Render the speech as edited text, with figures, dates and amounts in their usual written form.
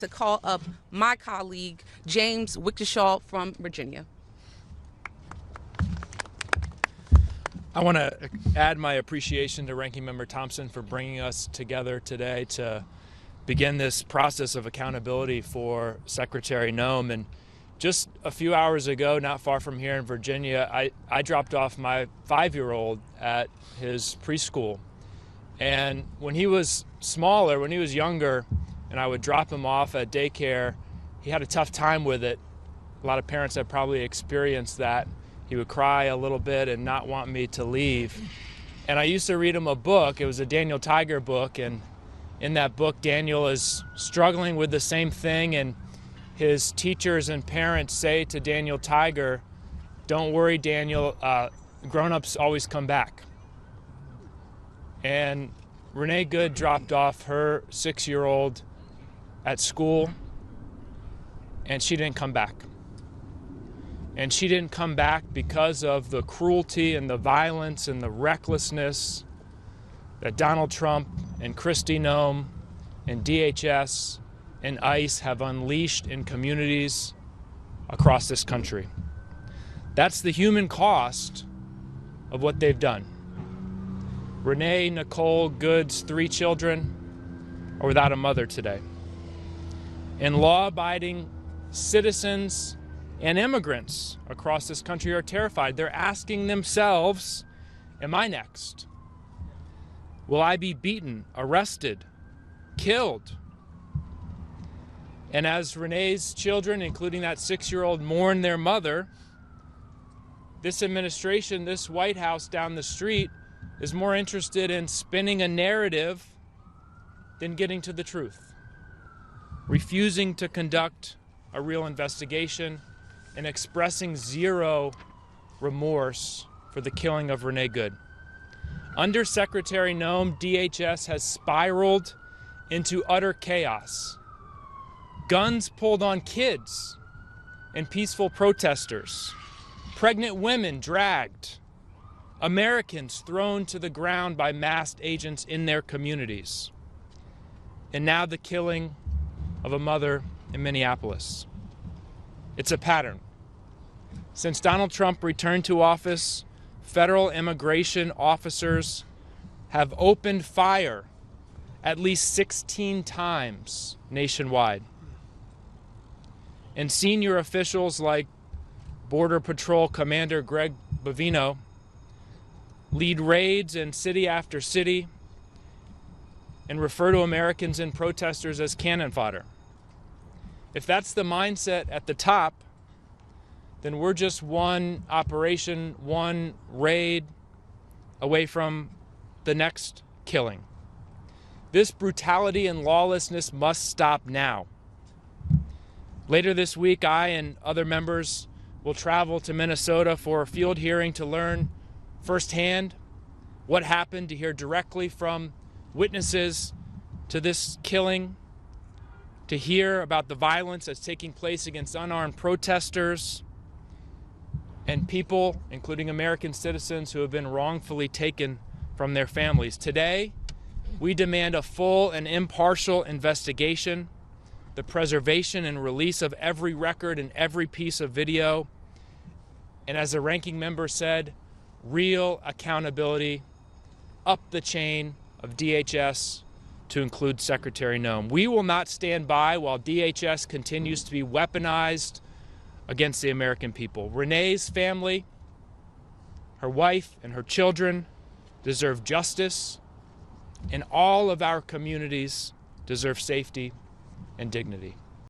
to call up my colleague, James Walkinshaw from Virginia. I want to add my appreciation to Ranking Member Thompson for bringing us together today to begin this process of accountability for Secretary Noem. And just a few hours ago, not far from here in Virginia, I dropped off my 5-year-old at his preschool. And when he was smaller, when he was younger, and I would drop him off at daycare, he had a tough time with it. A lot of parents have probably experienced that. He would cry a little bit and not want me to leave. And I used to read him a book. It was a Daniel Tiger book, and in that book, Daniel is struggling with the same thing, and his teachers and parents say to Daniel Tiger, "Don't worry, Daniel, grown-ups always come back." And Renee Good dropped off her 6-year-old at school, and she didn't come back. And she didn't come back because of the cruelty and the violence and the recklessness that Donald Trump and Kristi Noem and DHS and ICE have unleashed in communities across this country. That's the human cost of what they've done. Renee Nicole Good's 3 children are without a mother today. And law-abiding citizens and immigrants across this country are terrified. They're asking themselves, am I next? Will I be beaten, arrested, killed? And as Renee's children, including that 6-year-old, mourn their mother, this administration, this White House down the street, is more interested in spinning a narrative than getting to the truth, refusing to conduct a real investigation, and expressing zero remorse for the killing of Renee Good. Under Secretary Noem, DHS has spiraled into utter chaos. Guns pulled on kids and peaceful protesters, pregnant women dragged, Americans thrown to the ground by masked agents in their communities, and now the killing of a mother in Minneapolis. It's a pattern. Since Donald Trump returned to office, federal immigration officers have opened fire at least 16 times nationwide. And senior officials like Border Patrol Commander Greg Bovino lead raids in city after city and refer to Americans and protesters as cannon fodder. If that's the mindset at the top, then we're just one operation, one raid away from the next killing. This brutality and lawlessness must stop now. Later this week, I and other members will travel to Minnesota for a field hearing to learn firsthand what happened, to hear directly from witnesses to this killing, to hear about the violence that's taking place against unarmed protesters and people, including American citizens, who have been wrongfully taken from their families. Today, we demand a full and impartial investigation, the preservation and release of every record and every piece of video, and as the ranking member said, real accountability up the chain of DHS to include Secretary Noem. We will not stand by while DHS continues to be weaponized against the American people. Renee's family, her wife, and her children deserve justice, and all of our communities deserve safety and dignity.